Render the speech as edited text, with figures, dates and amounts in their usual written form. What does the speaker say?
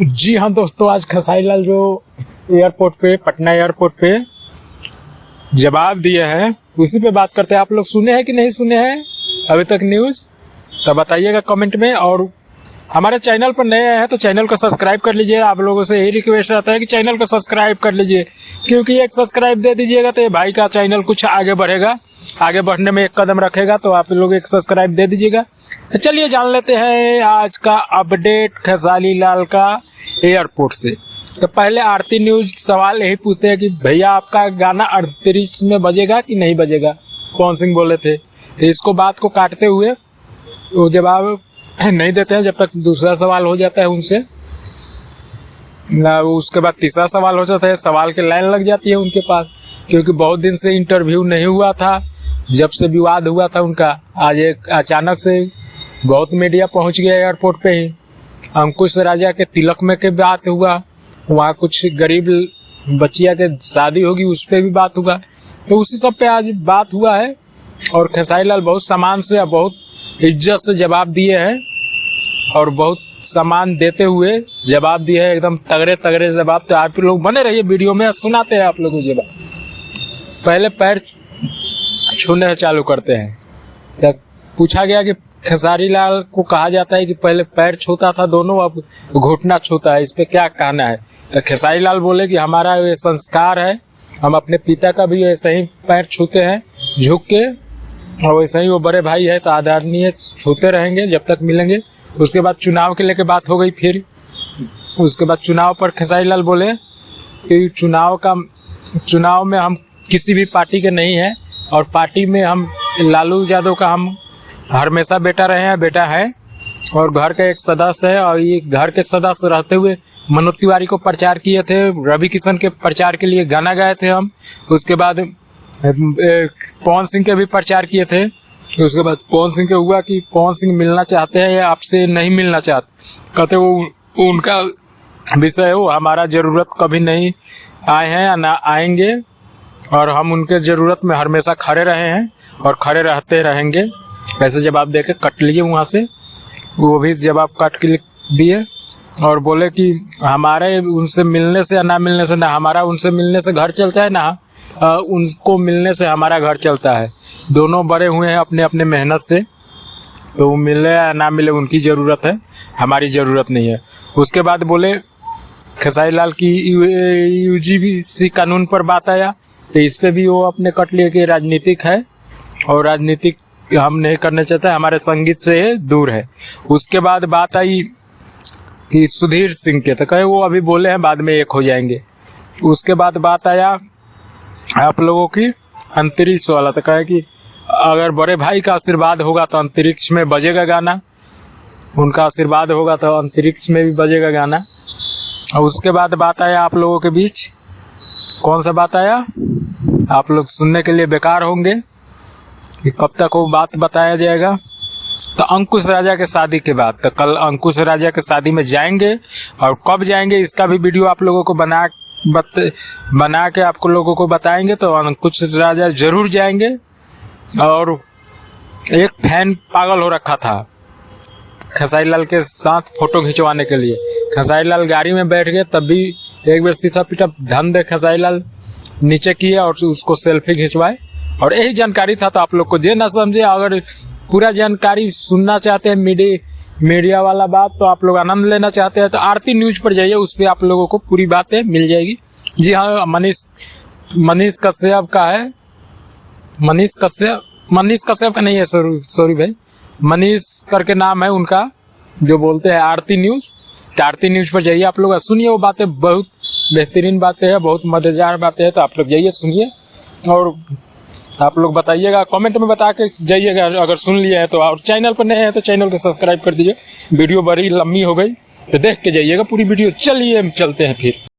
जी हाँ दोस्तों, आज खेसारीलाल जो एयरपोर्ट पे, पटना एयरपोर्ट पे जवाब दिए हैं, उसी पे बात करते हैं। आप लोग सुने हैं कि नहीं सुने हैं अभी तक न्यूज़, तो बताइएगा कमेंट में। और हमारे चैनल पर नए हैं तो चैनल को सब्सक्राइब कर लीजिए। आप लोगों से यही रिक्वेस्ट रहता है कि चैनल को सब्सक्राइब कर लीजिए, क्योंकि एक सब्सक्राइब दे दीजिएगा तो ये भाई का चैनल कुछ आगे बढ़ेगा, आगे बढ़ने में एक कदम रखेगा। तो आप लोग एक सब्सक्राइब दे दीजिएगा। तो चलिए जान लेते हैं आज का अपडेट खेसारीलाल का एयरपोर्ट से। तो पहले आरती न्यूज सवाल यही पूछते हैं कि भैया आपका गाना 38 में बजेगा कि नहीं बजेगा। पवन सिंह बोले थे, तो इसको बात को काटते हुए वो जवाब नहीं देते हैं जब तक दूसरा सवाल हो जाता है उनसे। उसके बाद तीसरा सवाल हो जाता है, सवाल की लाइन लग जाती है उनके पास, क्योंकि बहुत दिन से इंटरव्यू नहीं हुआ था। जब से विवाद हुआ था उनका, आज एक अचानक से बहुत मीडिया पहुंच गया एयरपोर्ट पे ही। अंकुश राजा के तिलक में के बात हुआ, वहाँ कुछ गरीब बच्चिया के शादी होगी उस पर भी बात हुआ, तो उसी सब पे आज बात हुआ है। और खेसारीलाल बहुत सम्मान से, बहुत इज्जत से जवाब दिए हैं और बहुत सम्मान देते हुए जवाब दिए हैं, एकदम तगड़े तगड़े जवाब। तो आप लोग बने रहिए वीडियो में, सुनाते हैं आप लोगों को जवाब। पहले पैर छूने चालू करते हैं। तब पूछा गया कि खेसारीलाल को कहा जाता है कि पहले पैर छूता था दोनों, अब घुटना छूता है, इस पे क्या कहना है। तो खेसारीलाल बोले कि हमारा ये संस्कार है, हम अपने पिता का भी ऐसे ही पैर छूते हैं झुक के, और वैसे ही वो बड़े भाई है तो आदरणीय छूते रहेंगे जब तक मिलेंगे। उसके बाद चुनाव के लेके बात हो गई। फिर उसके बाद चुनाव पर खेसारीलाल बोले कि चुनाव में हम किसी भी पार्टी के नहीं हैं, और पार्टी में हम लालू यादव का हम हमेशा बेटा रहे हैं, बेटा है, और घर का एक सदस्य है। और ये घर के सदस्य रहते हुए मनोज तिवारी को प्रचार किए थे, रवि किशन के प्रचार के लिए गाना गाए थे हम। उसके बाद पवन सिंह के भी प्रचार किए थे। उसके बाद पवन सिंह के हुआ कि पवन सिंह मिलना चाहते हैं या आपसे नहीं मिलना चाहते, कहते वो उनका विषय है, वो हमारा जरूरत कभी नहीं आए हैं या ना आएंगे, और हम उनके ज़रूरत में हमेशा खड़े रहे हैं और खड़े रहते रहेंगे। ऐसे जवाब दे के कट लिए वहाँ से, वो भी जवाब काट के दिए और बोले कि हमारे उनसे मिलने से या ना मिलने से, ना हमारा उनसे मिलने से घर चलता है, ना उनको मिलने से हमारा घर चलता है। दोनों बड़े हुए हैं अपने अपने मेहनत से, तो वो मिले या ना मिले उनकी ज़रूरत है, हमारी ज़रूरत नहीं है। उसके बाद बोले खेसारीलाल की यूजीसी कानून पर बात आया, तो इस पे भी वो अपने कट लिए कि राजनीतिक है और राजनीतिक हम नहीं करना चाहते, हमारे संगीत से दूर है। उसके बाद बात आई कि सुधीर सिंह के, तो कहे वो अभी बोले हैं बाद में एक हो जाएंगे। उसके बाद बात आया आप लोगों की अंतरिक्ष वाला, तो कहे कि अगर बड़े भाई का आशीर्वाद होगा तो अंतरिक्ष में बजेगा गाना, उनका आशीर्वाद होगा तो अंतरिक्ष में भी बजेगा गाना। और उसके बाद बात आया आप लोगों के बीच, कौन सा बात आया आप लोग सुनने के लिए बेकार होंगे कि कब तक वो बात बताया जाएगा। तो अंकुश राजा के शादी के बाद, तो कल अंकुश राजा के शादी में जाएंगे, और कब जाएंगे इसका भी वीडियो आप लोगों को बना के आप लोगों को बताएंगे। तो अंकुश राजा जरूर जाएंगे। और एक फैन पागल हो रखा था खेसारीलाल के साथ फोटो खिंचवाने के लिए। खेसारीलाल गाड़ी में बैठ गए, तब भी एक बार शीशा पीटा, ध्यान दे खेसारीलाल नीचे किए और उसको सेल्फी खिंचवाए। और यही जानकारी था, तो आप लोग को जे ना समझे, अगर पूरा जानकारी सुनना चाहते हैं मीडिया वाला बात, तो आप लोग आनंद लेना चाहते हैं तो आरती न्यूज पर जाइए, उस पर आप लोगों को पूरी बातें मिल जाएगी। जी हाँ, मनीष कश्यप का है, मनीष कश्यप का नहीं है, सॉरी भाई, मनीष करके नाम है उनका, जो बोलते हैं आरती न्यूज। तो आरती न्यूज पर जाइए, आप लोग सुनिए, वो बातें बहुत बेहतरीन बातें हैं, बहुत मजेदार बातें हैं। तो आप लोग जाइए सुनिए, और आप लोग बताइएगा, कमेंट में बता के जाइएगा अगर सुन लिए हैं तो। और चैनल पर नए हैं तो चैनल को सब्सक्राइब कर दीजिए। वीडियो बड़ी लंबी हो गई तो देख के जाइएगा पूरी वीडियो। चलिए हम चलते हैं फिर।